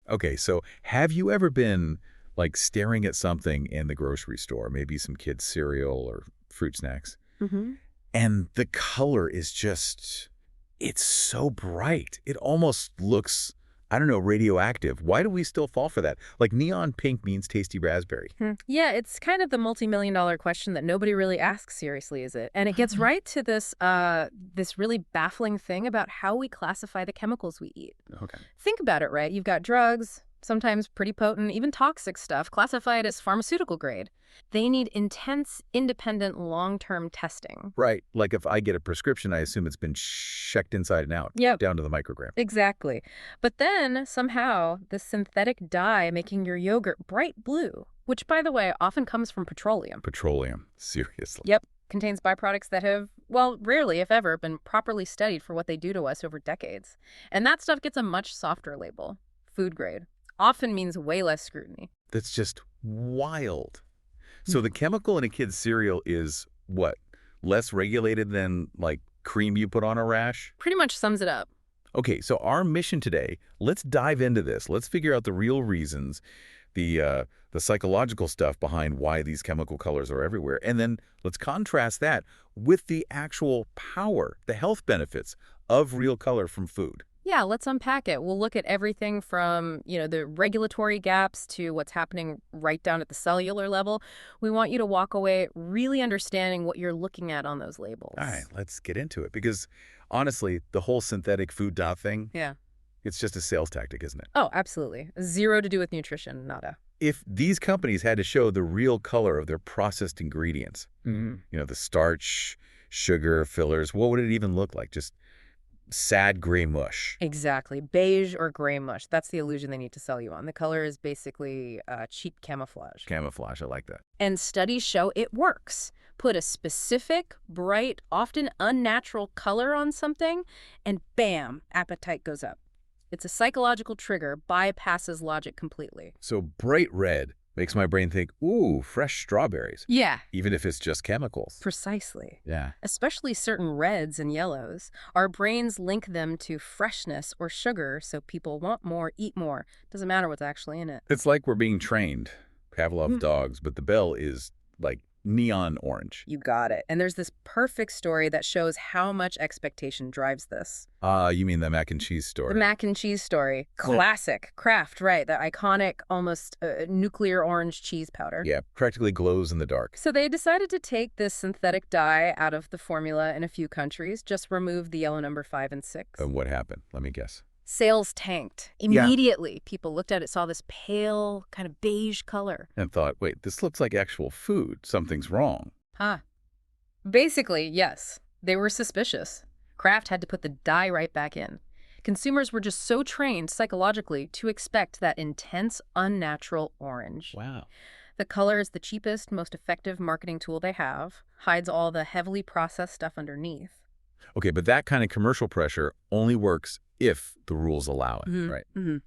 Okay, so have you ever been, like, staring at something in the grocery store, maybe some kids' cereal or fruit snacks, Hmm. and the color is just, it's so bright. It almost looks, I don't know, radioactive. Why do we still fall for that? Like, neon pink means tasty raspberry. Yeah, it's kind of the multi-million-dollar question that nobody really asks seriously, is it? And it gets right to this really baffling thing about how we classify the chemicals we eat. Okay. Think about it, right? You've got drugs, sometimes pretty potent, even toxic stuff, classified as pharmaceutical grade. They need intense, independent, long-term testing. Right. Like if I get a prescription, I assume it's been checked inside and out, Yep. down to the microgram. Exactly. But then, somehow, the synthetic dye making your yogurt bright blue, which, by the way, often comes from petroleum. Petroleum. Seriously. Yep. Contains byproducts that have, well, rarely, if ever, been properly studied for what they do to us over decades. And that stuff gets a much softer label, food grade. Often means way less scrutiny. That's just wild. So the chemical in a kid's cereal is what? Less regulated than, like, cream you put on a rash? Pretty much sums it up. Okay, so our mission today, let's dive into this. Let's figure out the real reasons, the psychological stuff behind why these chemical colors are everywhere. And then let's contrast that with the actual power, the health benefits of real color from food. Yeah, let's unpack it. We'll look at everything from, the regulatory gaps to what's happening right down at the cellular level. We want you to walk away really understanding what you're looking at on those labels. All right, let's get into it. Because honestly, the whole synthetic food dye thing, Yeah. it's just a sales tactic, isn't it? Oh, absolutely. Zero to do with nutrition, nada. If these companies had to show the real color of their processed ingredients, the starch, sugar, fillers, what would it even look like? Just sad gray mush. Exactly. Beige or gray mush. That's the illusion they need to sell you on. The color is basically cheap camouflage. Camouflage, I like that. And studies show it works. Put a specific, bright, often unnatural color on something, and bam, appetite goes up. It's a psychological trigger, bypasses logic completely. So bright red makes my brain think, ooh, fresh strawberries. Yeah. Even if it's just chemicals. Precisely. Yeah. Especially certain reds and yellows. Our brains link them to freshness or sugar, so people want more, eat more. Doesn't matter what's actually in it. It's like we're being trained. Pavlov dogs, but the bell is like neon orange. You got it. And there's this perfect story that shows how much expectation drives this. You mean the mac and cheese story? The mac and cheese story. Classic. Kraft, right. The iconic, almost nuclear orange cheese powder. Yeah, practically glows in the dark. So they decided to take this synthetic dye out of the formula in a few countries, just remove the yellow number 5 and 6. And what happened? Let me guess. Sales tanked. Immediately, people looked at it, saw this pale, kind of beige color. And thought, wait, this looks like actual food. Something's wrong. Basically, yes. They were suspicious. Kraft had to put the dye right back in. Consumers were just so trained psychologically to expect that intense, unnatural orange. Wow. The color is the cheapest, most effective marketing tool they have, hides all the heavily processed stuff underneath. Okay, but that kind of commercial pressure only works if the rules allow it, right? Mm-hmm.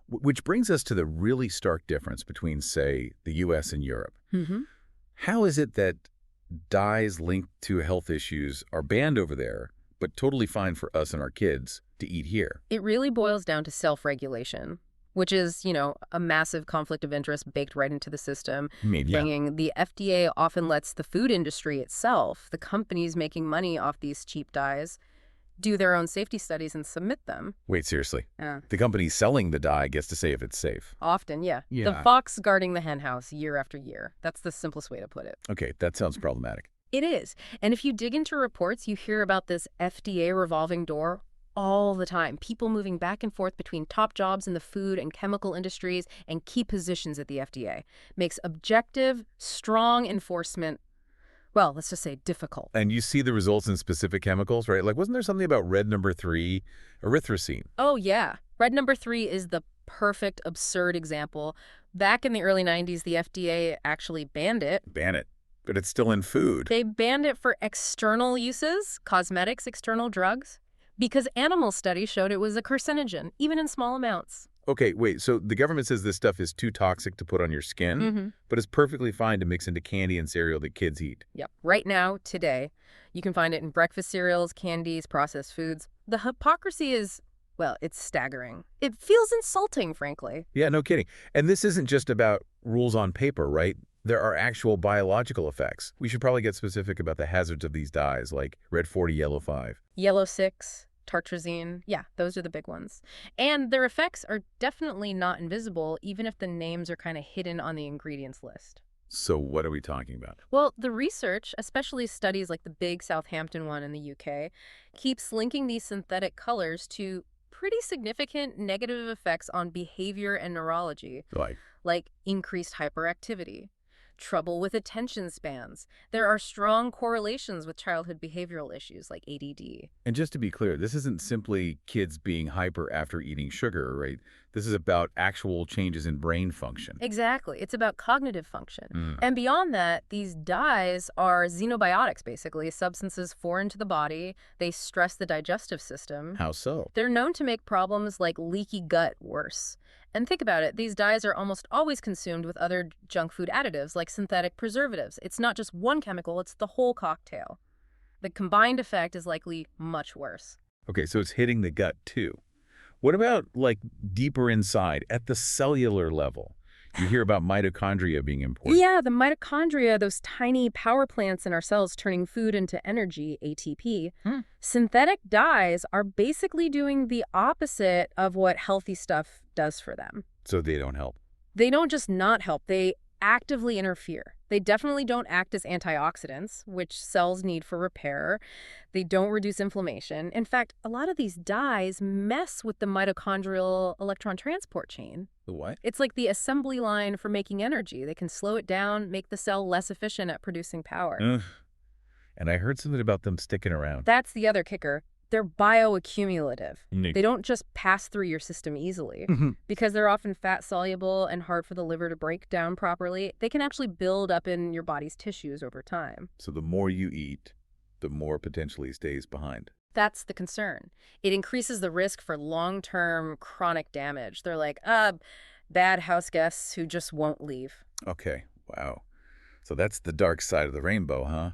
Which brings us to the really stark difference between, say, the U.S. and Europe. Mm-hmm. How is it that dyes linked to health issues are banned over there, but totally fine for us and our kids to eat here? It really boils down to self-regulation, which is, a massive conflict of interest baked right into the system. Bringing the FDA often lets the food industry itself, the companies making money off these cheap dyes, do their own safety studies and submit them. Wait, seriously? Yeah. The company selling the dye gets to say if it's safe. Often, yeah. Yeah. The fox guarding the henhouse year after year. That's the simplest way to put it. Okay, that sounds problematic. It is. And if you dig into reports, you hear about this FDA revolving door all the time. People moving back and forth between top jobs in the food and chemical industries and key positions at the FDA. Makes objective, strong enforcement, well, let's just say difficult. And you see the results in specific chemicals, right? Like, wasn't there something about red number 3, erythrocene? Oh, yeah. Red number 3 is the perfect, absurd example. Back in the early 90s, the FDA actually banned it. Ban it. But it's still in food. They banned it for external uses, cosmetics, external drugs, because animal studies showed it was a carcinogen, even in small amounts. Okay, wait, so the government says this stuff is too toxic to put on your skin, but it's perfectly fine to mix into candy and cereal that kids eat. Yep. Right now, today, you can find it in breakfast cereals, candies, processed foods. The hypocrisy is Well, it's staggering. It feels insulting, frankly. Yeah, no kidding. And this isn't just about rules on paper, right? There are actual biological effects. We should probably get specific about the hazards of these dyes, like red 40, yellow 5. Yellow 6, tartrazine, yeah, those are the big ones. And their effects are definitely not invisible, even if the names are kind of hidden on the ingredients list. So what are we talking about? Well, the research, especially studies like the big Southampton one in the UK, keeps linking these synthetic colors to pretty significant negative effects on behavior and neurology, Like, like increased hyperactivity, trouble with attention spans. There are strong correlations with childhood behavioral issues like ADD. and just to be clear, this isn't simply kids being hyper after eating sugar, right? This is about actual changes in brain function. Exactly. It's about cognitive function. Mm. And beyond that, these dyes are xenobiotics, basically, substances foreign to the body. They stress the digestive system. How so? They're known to make problems like leaky gut worse. And think about it, these dyes are almost always consumed with other junk food additives like synthetic preservatives. It's not just one chemical, it's the whole cocktail. The combined effect is likely much worse. Okay, so it's hitting the gut too. What about, like, deeper inside, at the cellular level? You hear about mitochondria being important. Yeah, the mitochondria, those tiny power plants in our cells turning food into energy, ATP. Synthetic dyes are basically doing the opposite of what healthy stuff does for them. So they don't help. They don't just not help, they actively interfere. They definitely don't act as antioxidants, which cells need for repair. They don't reduce inflammation. In fact, a lot of these dyes mess with the mitochondrial electron transport chain. The what? It's like the assembly line for making energy. They can slow it down, make the cell less efficient at producing power. Ugh. And I heard something about them sticking around. That's the other kicker. They're bioaccumulative. Nick. They don't just pass through your system easily. Because they're often fat-soluble and hard for the liver to break down properly, they can actually build up in your body's tissues over time. So the more you eat, the more potentially stays behind. That's the concern. It increases the risk for long-term chronic damage. They're like, bad house guests who just won't leave. Okay, wow. So that's the dark side of the rainbow, huh?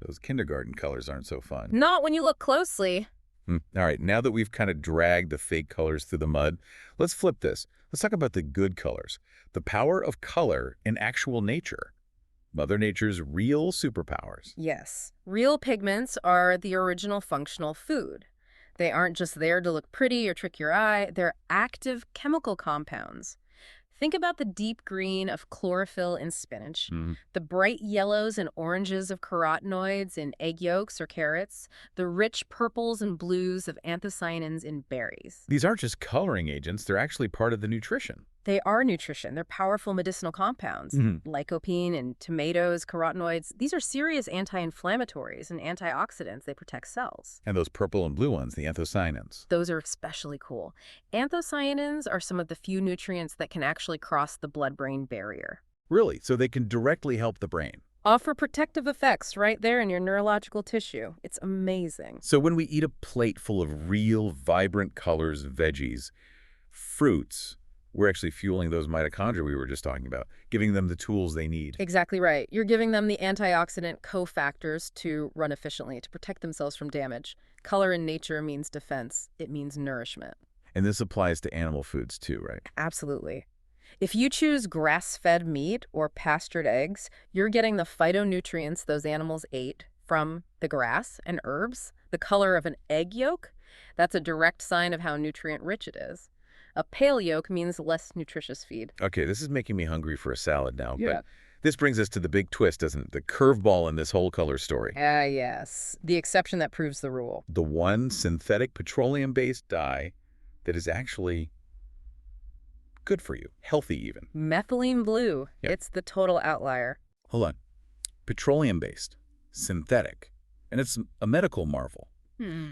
Those kindergarten colors aren't so fun. Not when you look closely. All right, now that we've kind of dragged the fake colors through the mud, let's flip this. Let's talk about the good colors. The power of color in actual nature. Mother Nature's real superpowers. Yes. Real pigments are the original functional food. They aren't just there to look pretty or trick your eye. They're active chemical compounds. Think about the deep green of chlorophyll in spinach, the bright yellows and oranges of carotenoids in egg yolks or carrots, the rich purples and blues of anthocyanins in berries. These aren't just coloring agents, they're actually part of the nutrition. They are nutrition. They're powerful medicinal compounds. Lycopene in tomatoes, carotenoids. These are serious anti-inflammatories and antioxidants. They protect cells. And those purple and blue ones, the anthocyanins. Those are especially cool. Anthocyanins are some of the few nutrients that can actually cross the blood-brain barrier. Really? So they can directly help the brain. Offer protective effects right there in your neurological tissue. It's amazing. So when we eat a plate full of real, vibrant colors, veggies, fruits, we're actually fueling those mitochondria we were just talking about, giving them the tools they need. Exactly right. You're giving them the antioxidant cofactors to run efficiently, to protect themselves from damage. Color in nature means defense. It means nourishment. And this applies to animal foods too, right? Absolutely. If you choose grass-fed meat or pastured eggs, you're getting the phytonutrients those animals ate from the grass and herbs. The color of an egg yolk, that's a direct sign of how nutrient-rich it is. A pale yolk means less nutritious feed. Okay, this is making me hungry for a salad now. Yeah. But this brings us to the big twist, doesn't it? The curveball in this whole color story. Yes. The exception that proves the rule. The one synthetic petroleum-based dye that is actually good for you, healthy even. Methylene blue. Yep. It's the total outlier. Hold on. Petroleum-based, synthetic, and it's a medical marvel.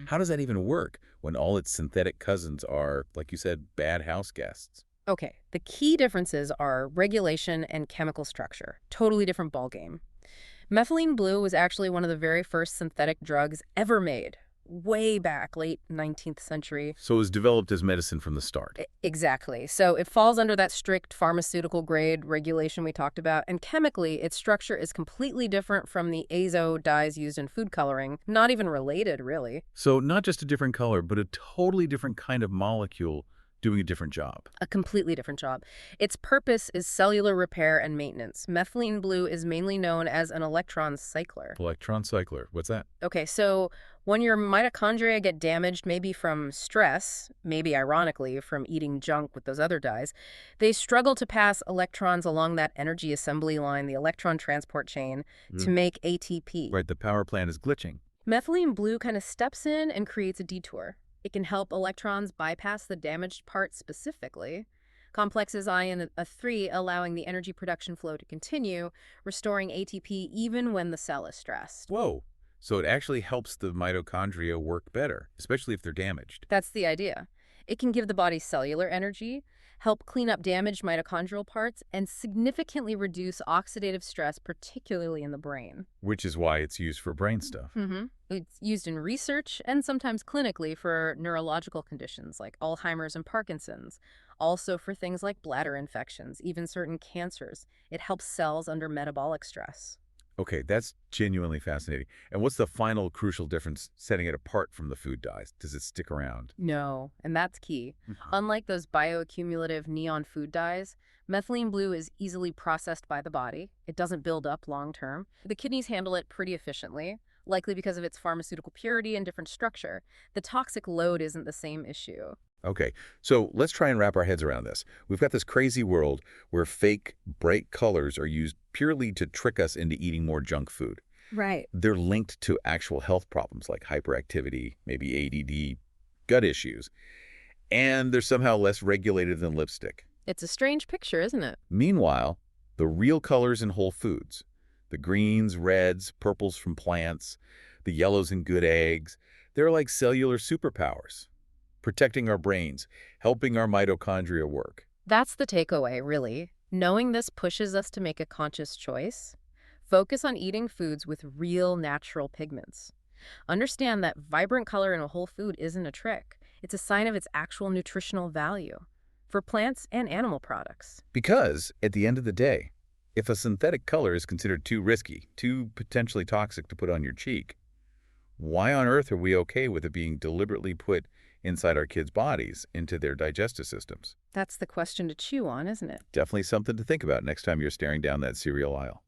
How does that even work when all its synthetic cousins are, like you said, bad house guests? Okay, the key differences are regulation and chemical structure. Totally different ballgame. Methylene blue was actually one of the very first synthetic drugs ever made. way back, late 19th century. So it was developed as medicine from the start. Exactly. So it falls under that strict pharmaceutical grade regulation we talked about, and chemically, its structure is completely different from the azo dyes used in food coloring. Not even related, really. So not just a different color, but a totally different kind of molecule doing a different job. A completely different job. Its purpose is cellular repair and maintenance. Methylene blue is mainly known as an electron cycler. Electron cycler. What's that? Okay, so when your mitochondria get damaged, maybe from stress, maybe ironically from eating junk with those other dyes, they struggle to pass electrons along that energy assembly line, the electron transport chain, to make ATP. Right, the power plant is glitching. Methylene blue kind of steps in and creates a detour. It can help electrons bypass the damaged part specifically. Complexes I and a 3 allowing the energy production flow to continue, restoring ATP even when the cell is stressed. Whoa. So it actually helps the mitochondria work better, especially if they're damaged. That's the idea. It can give the body cellular energy, help clean up damaged mitochondrial parts, and significantly reduce oxidative stress, particularly in the brain. Which is why it's used for brain stuff. It's used in research and sometimes clinically for neurological conditions like Alzheimer's and Parkinson's. Also for things like bladder infections, even certain cancers. It helps cells under metabolic stress. Okay, that's genuinely fascinating. And what's the final crucial difference setting it apart from the food dyes? Does it stick around? No, and that's key. Unlike those bioaccumulative neon food dyes, methylene blue is easily processed by the body. It doesn't build up long term. The kidneys handle it pretty efficiently, likely because of its pharmaceutical purity and different structure. The toxic load isn't the same issue. Okay, so let's try and wrap our heads around this. We've got this crazy world where fake, bright colors are used purely to trick us into eating more junk food. Right. They're linked to actual health problems like hyperactivity, maybe ADD, gut issues, and they're somehow less regulated than lipstick. It's a strange picture, isn't it? Meanwhile, the real colors in whole foods, the greens, reds, purples from plants, the yellows in good eggs, they're like cellular superpowers, protecting our brains, helping our mitochondria work. That's the takeaway, really. Knowing this pushes us to make a conscious choice. Focus on eating foods with real natural pigments. Understand that vibrant color in a whole food isn't a trick. It's a sign of its actual nutritional value for plants and animal products. Because, at the end of the day, if a synthetic color is considered too risky, too potentially toxic to put on your cheek, why on earth are we okay with it being deliberately put inside our kids' bodies, into their digestive systems? That's the question to chew on, isn't it? Definitely something to think about next time you're staring down that cereal aisle.